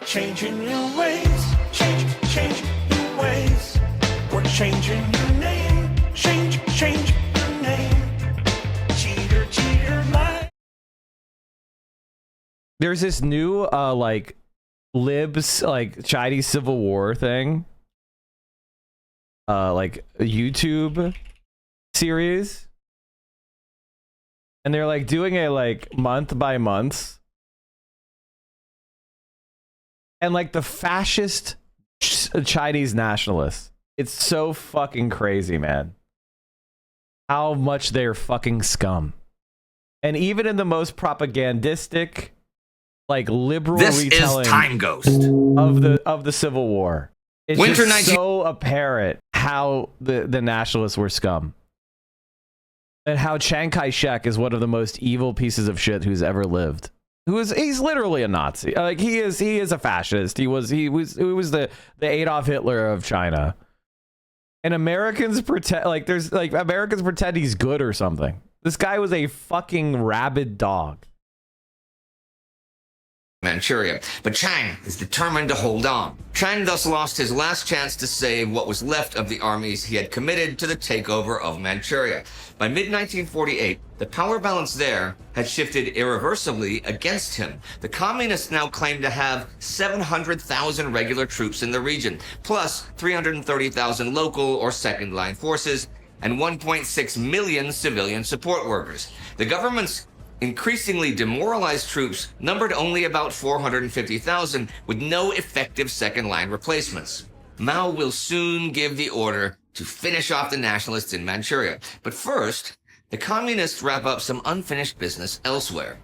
Changing your ways, change your ways. We're changing your name, change your name. Cheater, lie. There's this new like libs like Chinese Civil War thing, like a YouTube series, and they're like doing a like month by month. And like the fascist Chinese nationalists, it's so fucking crazy, man. How much they're fucking scum. And even in the most propagandistic, like liberal retelling of the Civil War, it's just so apparent how the nationalists were scum. And how Chiang Kai-shek is one of the most evil pieces of shit who's ever lived. He's literally a Nazi. Like he is a fascist. He was the Adolf Hitler of China. And Americans pretend Americans pretend he's good or something. This guy was a fucking rabid dog. Manchuria, but Chiang is determined to hold on. Chiang thus lost his last chance to save what was left of the armies he had committed to the takeover of Manchuria. By mid-1948, the power balance there had shifted irreversibly against him. The communists now claimed to have 700,000 regular troops in the region, plus 330,000 local or second-line forces, and 1.6 million civilian support workers. The government's increasingly demoralized troops numbered only about 450,000 with no effective second-line replacements. Mao will soon give the order to finish off the nationalists in Manchuria. But first, the communists wrap up some unfinished business elsewhere.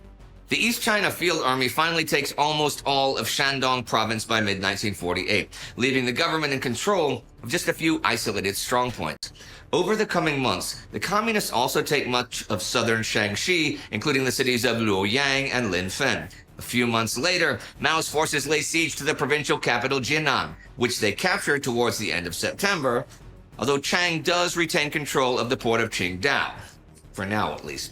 The East China Field Army finally takes almost all of Shandong province by mid-1948, leaving the government in control of just a few isolated strongpoints. Over the coming months, the communists also take much of southern Shaanxi, including the cities of Luoyang and Linfen. A few months later, Mao's forces lay siege to the provincial capital Jinan, which they captured towards the end of September, although Chiang does retain control of the port of Qingdao, for now at least.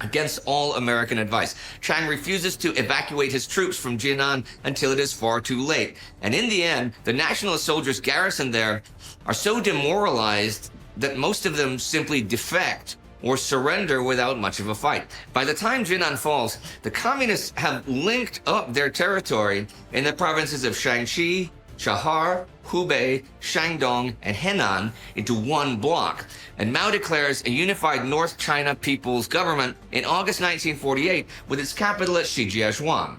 Against all American advice, Chiang refuses to evacuate his troops from Jinan until it is far too late. And in the end, the nationalist soldiers garrisoned there are so demoralized that most of them simply defect or surrender without much of a fight. By the time Jinan falls, the communists have linked up their territory in the provinces of Shaanxi, Chahar, Hubei, Shandong, and Henan into one block. And Mao declares a unified North China People's Government in August 1948 with its capital at Shijiazhuang.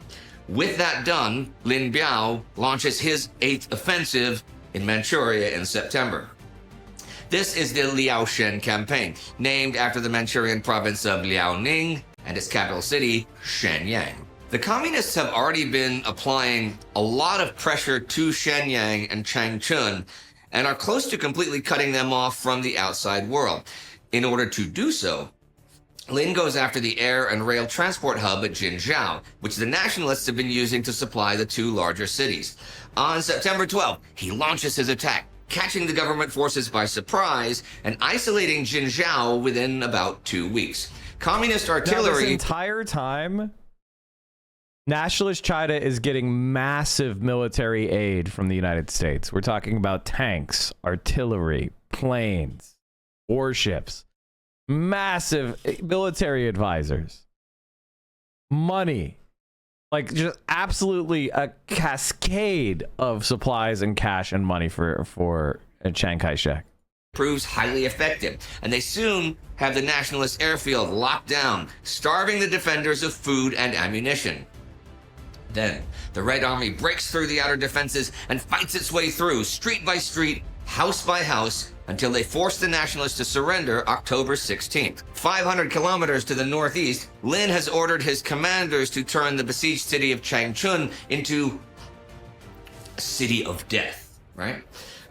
With that done, Lin Biao launches his 8th offensive in Manchuria in September. This is the Liaoshen campaign, named after the Manchurian province of Liaoning and its capital city, Shenyang. The communists have already been applying a lot of pressure to Shenyang and Changchun and are close to completely cutting them off from the outside world. In order to do so, Lin goes after the air and rail transport hub at Jinzhou, which the nationalists have been using to supply the two larger cities. On September 12th, he launches his attack, catching the government forces by surprise and isolating Jinzhou within about 2 weeks. Communist artillery... Now, this entire time, nationalist China is getting massive military aid from the United States. We're talking about tanks, artillery, planes, warships, massive military advisors, money. Like, just absolutely a cascade of supplies and cash and money for Chiang Kai-shek. Proves highly effective, and they soon have the nationalist airfield locked down, starving the defenders of food and ammunition. Then, the Red Army breaks through the outer defenses and fights its way through, street by street, house by house, until they force the nationalists to surrender October 16th. 500 kilometers to the northeast, Lin has ordered his commanders to turn the besieged city of Changchun into a city of death, right?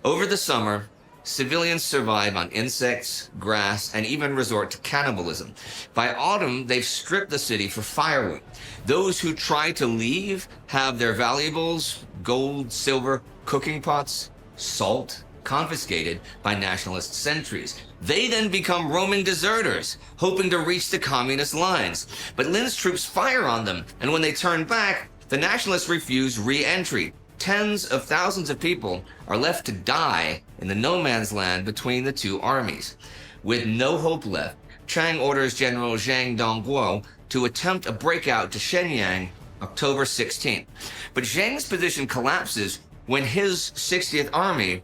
Over the summer, civilians survive on insects, grass, and even resort to cannibalism. By autumn, they've stripped the city for firewood. Those who try to leave have their valuables, gold, silver, cooking pots, salt, confiscated by nationalist sentries. They then become Roman deserters, hoping to reach the communist lines. But Lin's troops fire on them, and when they turn back, the Nationalists refuse re-entry. Tens of thousands of people are left to die in the no man's land between the two armies. With no hope left, Chiang orders General Zhang Dongguo to attempt a breakout to Shenyang October 16th. But Zhang's position collapses when his 60th Army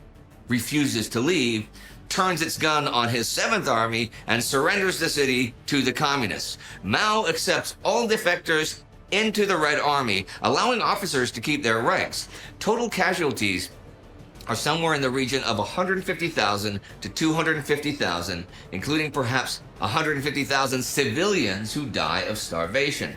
refuses to leave, turns its gun on his 7th Army, and surrenders the city to the communists. Mao accepts all defectors into the Red Army, allowing officers to keep their ranks. Total casualties are somewhere in the region of 150,000 to 250,000, including perhaps 150,000 civilians who die of starvation.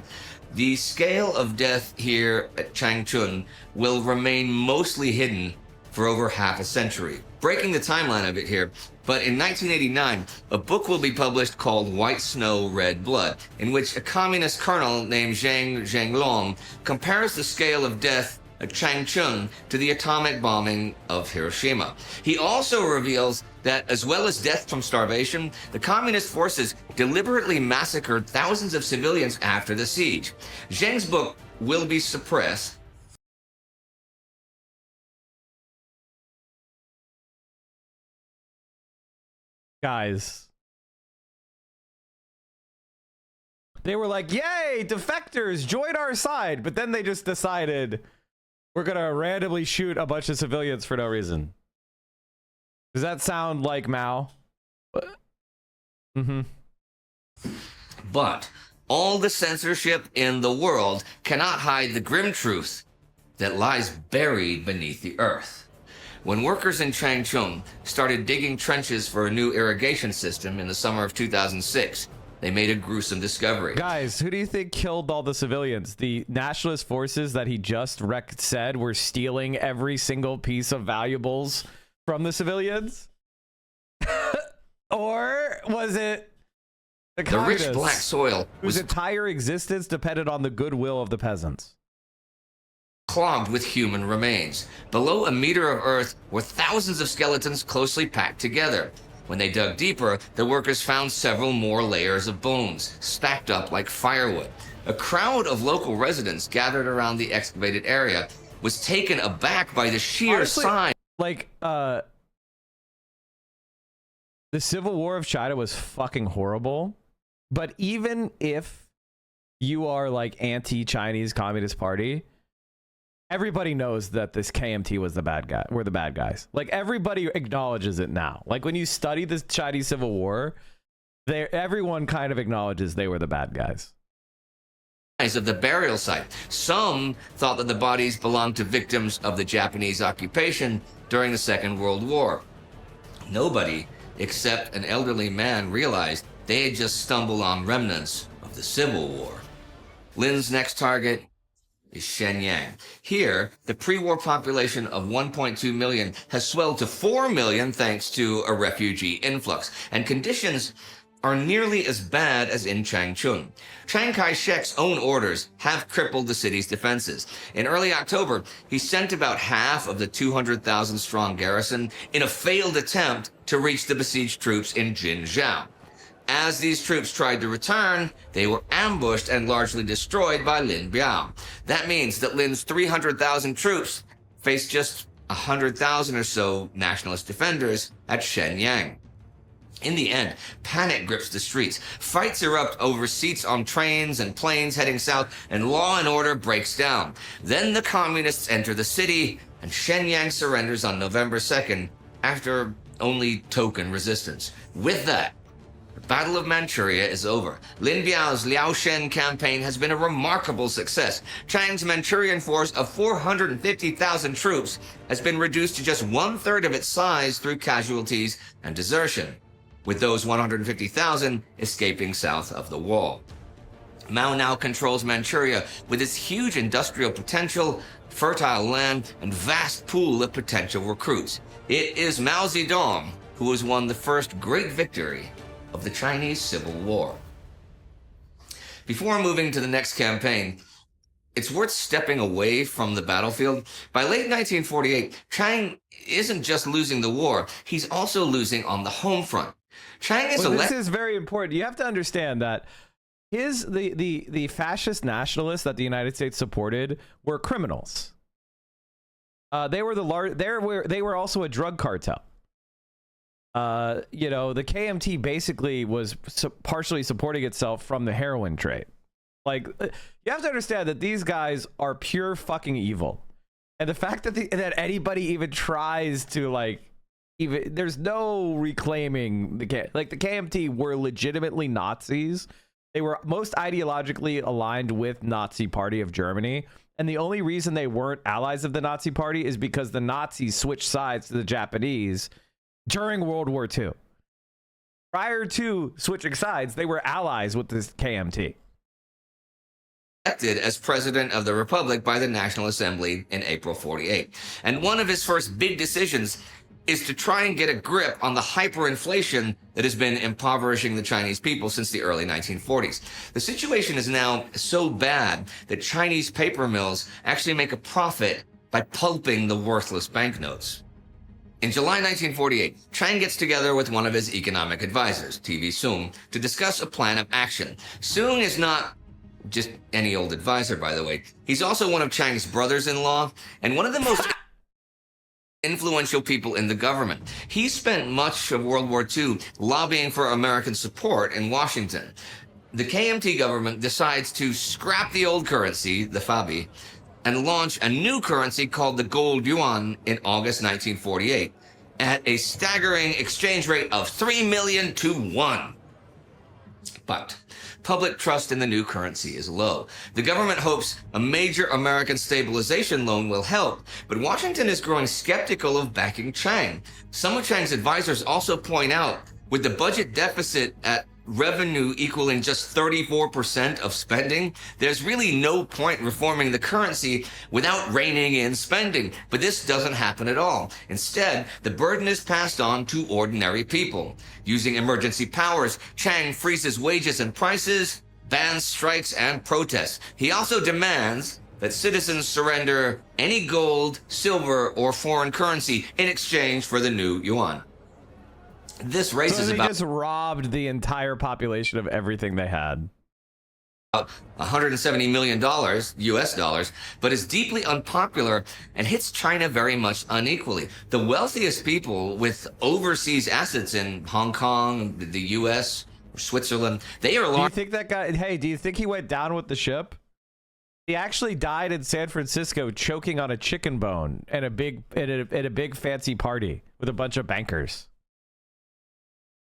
The scale of death here at Changchun will remain mostly hidden for over half a century. Breaking the timeline of it here, but in 1989, a book will be published called White Snow, Red Blood, in which a communist colonel named Zhang Zhenglong compares the scale of death at Changchun to the atomic bombing of Hiroshima. He also reveals that, as well as death from starvation, the communist forces deliberately massacred thousands of civilians after the siege. Zhang's book will be suppressed. Guys, they were like, yay, defectors, join our side. But then they just decided we're going to randomly shoot a bunch of civilians for no reason. Does that sound like Mao? Mm-hmm. But all the censorship in the world cannot hide the grim truth that lies buried beneath the earth. When workers in Changchun started digging trenches for a new irrigation system in the summer of 2006, they made a gruesome discovery. Guys, who do you think killed all the civilians? The nationalist forces that he just said were stealing every single piece of valuables from the civilians? Or was it the rich black soil whose entire existence depended on the goodwill of the peasants? Clogged with human remains. Below a meter of earth were thousands of skeletons closely packed together. When they dug deeper, the workers found several more layers of bones, stacked up like firewood. A crowd of local residents gathered around the excavated area was taken aback by the sheer size. Like, the Civil War of China was fucking horrible. But even if you are like anti-Chinese Communist Party, everybody knows that this KMT was the bad guy. We're the bad guys. Like, everybody acknowledges it now. Like, when you study the Chinese Civil War, everyone kind of acknowledges they were the bad guys. Of the burial site. Some thought that the bodies belonged to victims of the Japanese occupation during the Second World War. Nobody, except an elderly man, realized they had just stumbled on remnants of the Civil War. Lin's next target is Shenyang. Here, the pre-war population of 1.2 million has swelled to 4 million thanks to a refugee influx, and conditions are nearly as bad as in Changchun. Chiang Kai-shek's own orders have crippled the city's defenses. In early October, he sent about half of the 200,000 strong garrison in a failed attempt to reach the besieged troops in Jinjiao. As these troops tried to return, they were ambushed and largely destroyed by Lin Biao. That means that Lin's 300,000 troops faced just 100,000 or so nationalist defenders at Shenyang. In the end, panic grips the streets. Fights erupt over seats on trains and planes heading south, and law and order breaks down. Then the communists enter the city, and Shenyang surrenders on November 2nd after only token resistance. With that, the Battle of Manchuria is over. Lin Biao's Liaoshen campaign has been a remarkable success. Chiang's Manchurian force of 450,000 troops has been reduced to just 1/3 of its size through casualties and desertion, with those 150,000 escaping south of the wall. Mao now controls Manchuria with its huge industrial potential, fertile land, and vast pool of potential recruits. It is Mao Zedong who has won the first great victory of the Chinese Civil War. Before moving to the next campaign, it's worth stepping away from the battlefield. By late 1948, Chiang isn't just losing the war, he's also losing on the home front. Chiang is This is very important. You have to understand that the fascist nationalists that the United States supported were criminals. They were also a drug cartel. You know, the KMT basically was partially supporting itself from the heroin trade. Like, you have to understand that these guys are pure fucking evil, and the fact that that anybody even tries to there's no reclaiming the KMT were legitimately Nazis. They were most ideologically aligned with Nazi Party of Germany, and the only reason they weren't allies of the Nazi Party is because the Nazis switched sides to the Japanese during World War II. Prior to switching sides, they were allies with this KMT. Elected as president of the Republic by the National Assembly in April 48. And one of his first big decisions is to try and get a grip on the hyperinflation that has been impoverishing the Chinese people since the early 1940s. The situation is now so bad that Chinese paper mills actually make a profit by pulping the worthless banknotes. In July 1948, Chiang gets together with one of his economic advisors, TV Soong, to discuss a plan of action. Soong is not just any old advisor, by the way. He's also one of Chiang's brothers-in-law and one of the most influential people in the government. He spent much of World War II lobbying for American support in Washington. The KMT government decides to scrap the old currency, the Fabi, and launch a new currency called the gold yuan in August 1948 at a staggering exchange rate of 3 million to 1. But public trust in the new currency is low. The government hopes a major American stabilization loan will help, but Washington is growing skeptical of backing Chiang. Some of Chiang's advisors also point out, with the budget deficit at revenue equaling just 34% of spending, there's really no point reforming the currency without reining in spending. But this doesn't happen at all. Instead, the burden is passed on to ordinary people. Using emergency powers, Chiang freezes wages and prices, bans strikes and protests. He also demands that citizens surrender any gold, silver, or foreign currency in exchange for the new yuan. This raises about just robbed the entire population of everything they had. $170 million US dollars, but is deeply unpopular and hits China very much unequally. The wealthiest people with overseas assets in Hong Kong, the US, or Switzerland, they are Do you think that guy, hey, do you think he went down with the ship? He actually died in San Francisco choking on a chicken bone at a big fancy party with a bunch of bankers.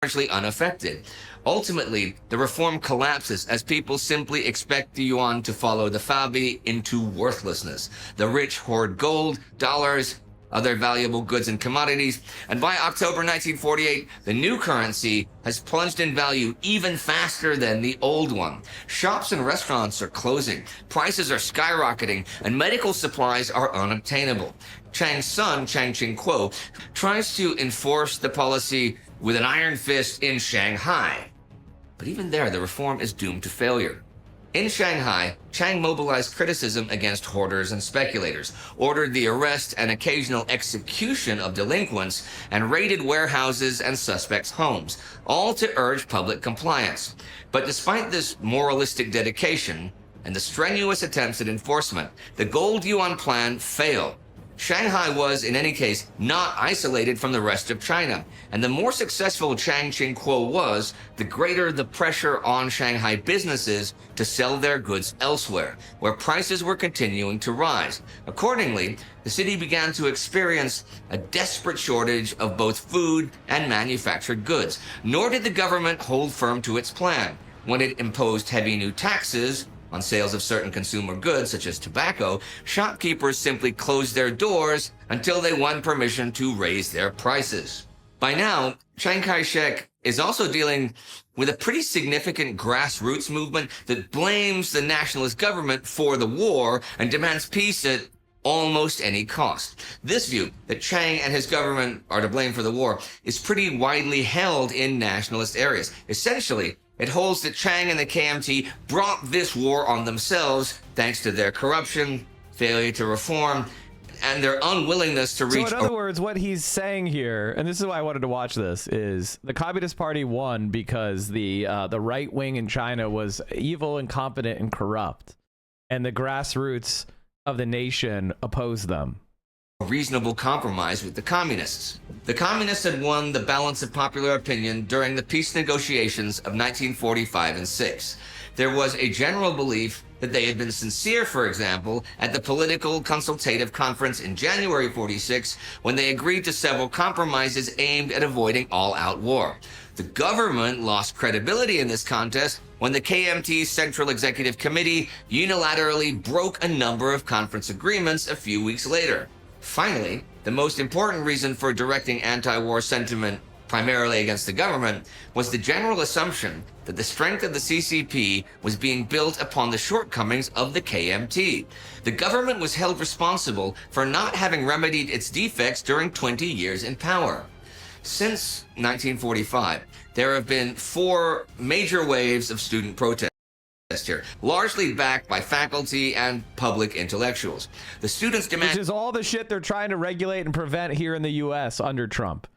Largely unaffected. Ultimately, the reform collapses as people simply expect the yuan to follow the Fabi into worthlessness. The rich hoard gold, dollars, other valuable goods and commodities, and by October 1948, the new currency has plunged in value even faster than the old one. Shops and restaurants are closing, prices are skyrocketing, and medical supplies are unobtainable. Chiang's son, Chiang Ching-kuo, tries to enforce the policy with an iron fist in Shanghai. But even there, the reform is doomed to failure. In Shanghai, Chiang mobilized criticism against hoarders and speculators, ordered the arrest and occasional execution of delinquents, and raided warehouses and suspects' homes, all to urge public compliance. But despite this moralistic dedication and the strenuous attempts at enforcement, the gold yuan plan failed. Shanghai was, in any case, not isolated from the rest of China, and the more successful Chiang Ching-kuo was, the greater the pressure on Shanghai businesses to sell their goods elsewhere, where prices were continuing to rise. Accordingly, the city began to experience a desperate shortage of both food and manufactured goods, nor did the government hold firm to its plan. When it imposed heavy new taxes on sales of certain consumer goods, such as tobacco, shopkeepers simply closed their doors until they won permission to raise their prices. By now, Chiang Kai-shek is also dealing with a pretty significant grassroots movement that blames the nationalist government for the war and demands peace at almost any cost. This view, that Chiang and his government are to blame for the war, is pretty widely held in nationalist areas. Essentially, it holds that Chiang and the KMT brought this war on themselves thanks to their corruption, failure to reform, and their unwillingness to reach. So in other words, what he's saying here, and this is why I wanted to watch this, is the Communist Party won because the right wing in China was evil, incompetent, and corrupt, and the grassroots of the nation opposed them. A reasonable compromise with the communists. The communists had won the balance of popular opinion during the peace negotiations of 1945 and 6. There was a general belief that they had been sincere, for example, at the Political Consultative Conference in January 46, when they agreed to several compromises aimed at avoiding all-out war. The government lost credibility in this contest when the KMT's Central Executive Committee unilaterally broke a number of conference agreements a few weeks later. Finally, the most important reason for directing anti-war sentiment primarily against the government was the general assumption that the strength of the CCP was being built upon the shortcomings of the KMT. The government was held responsible for not having remedied its defects during 20 years in power. Since 1945, there have been 4 major waves of student protest here, largely backed by faculty and public intellectuals. The students demand... Which is all the shit they're trying to regulate and prevent here in the U.S. under Trump.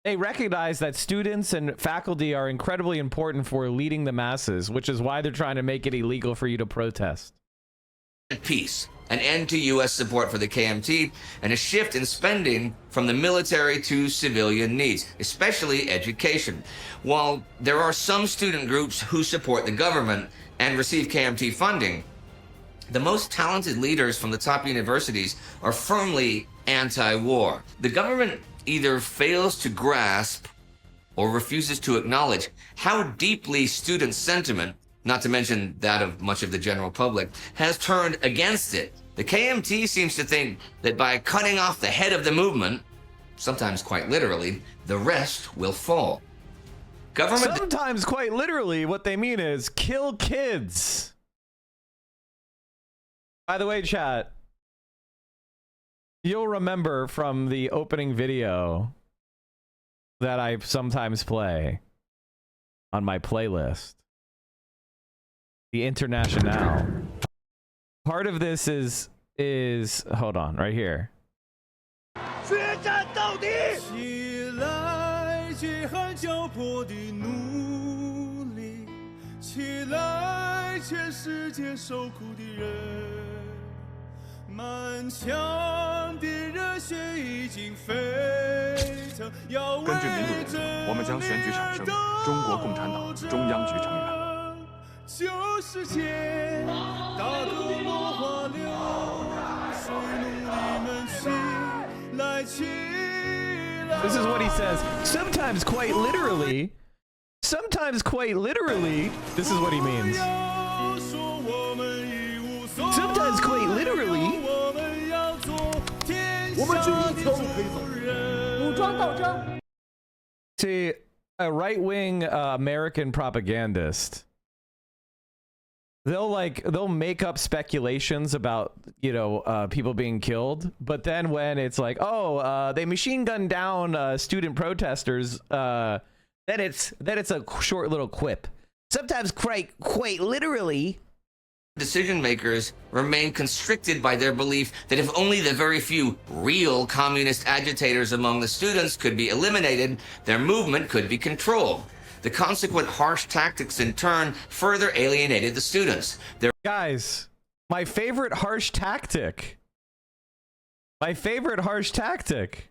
They recognize that students and faculty are incredibly important for leading the masses, which is why they're trying to make it illegal for you to protest. Peace, an end to U.S. support for the KMT, and a shift in spending from the military to civilian needs, especially education. While there are some student groups who support the government and receive KMT funding, the most talented leaders from the top universities are firmly anti-war. The government either fails to grasp or refuses to acknowledge how deeply student sentiment, not to mention that of much of the general public, has turned against it. The KMT seems to think that by cutting off the head of the movement, sometimes quite literally, the rest will fall. Sometimes quite literally, what they mean is kill kids. By the way, chat, you'll remember from the opening video that I sometimes play on my playlist, the Internationale. Part of this is hold on, right here. This is what he says. Sometimes quite literally, this is what he means. Sometimes quite literally, see, a right-wing American propagandist, they'll make up speculations about, you know, people being killed, but then when it's like, oh, they machine gunned down student protesters, then it's a short little quip. Sometimes quite literally. Decision makers remain constricted by their belief that if only the very few real communist agitators among the students could be eliminated, their movement could be controlled. The consequent harsh tactics in turn further alienated the students. Guys, my favorite harsh tactic. My harsh tactics.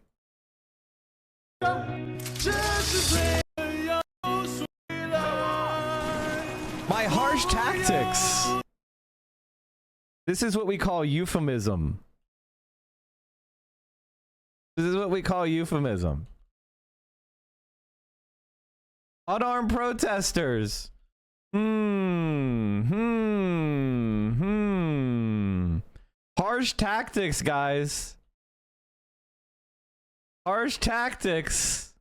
This is what we call euphemism. Unarmed protesters. Harsh tactics, guys. Harsh tactics.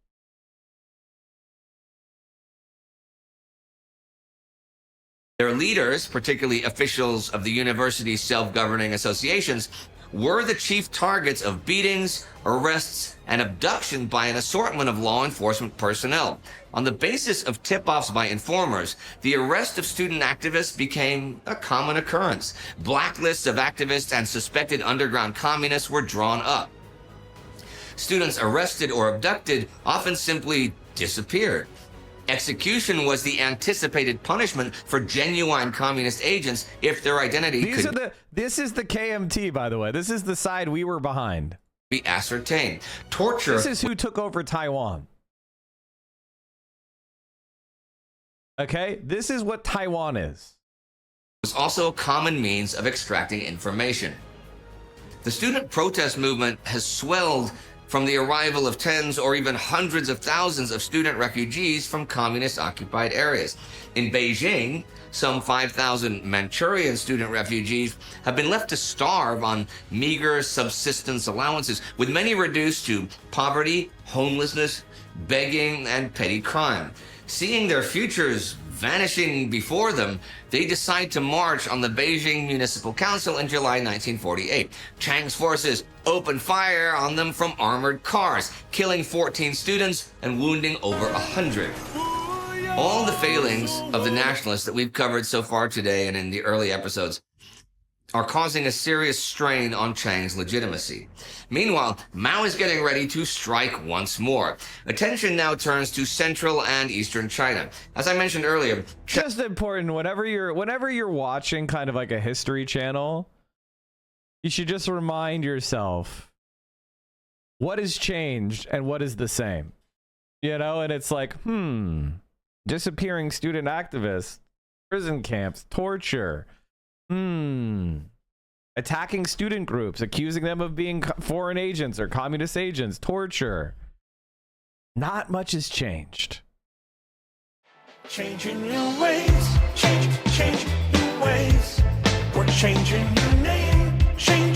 Their leaders, particularly officials of the university's self-governing associations, were the chief targets of beatings, arrests, and abduction by an assortment of law enforcement personnel. On the basis of tip-offs by informers, the arrest of student activists became a common occurrence. Blacklists of activists and suspected underground communists were drawn up. Students arrested or abducted often simply disappeared. Execution was the anticipated punishment for genuine communist agents if their identity This is the KMT, by the way. This is the side we were behind. Be ascertained. Torture. This is who took over Taiwan. Okay? This is what Taiwan is. Was also a common means of extracting information. The student protest movement has swelled from the arrival of tens or even hundreds of thousands of student refugees from communist-occupied areas. In Beijing, some 5,000 Manchurian student refugees have been left to starve on meager subsistence allowances, with many reduced to poverty, homelessness, begging, and petty crime. Seeing their futures vanishing before them, they decide to march on the Beijing Municipal Council in July 1948. Chiang's forces open fire on them from armored cars, killing 14 students and wounding over 100. All the failings of the nationalists that we've covered so far today and in the early episodes are causing a serious strain on Chiang's legitimacy. Meanwhile, Mao is getting ready to strike once more. Attention now turns to Central and Eastern China. As I mentioned earlier, Just important, whenever you're watching kind of like a history channel, you should just remind yourself what has changed and what is the same. You know, and it's like, disappearing student activists, prison camps, torture, attacking student groups, accusing them of being foreign agents or communist agents, torture. Not much has changed. Changing your ways, change your ways. We're changing your name, change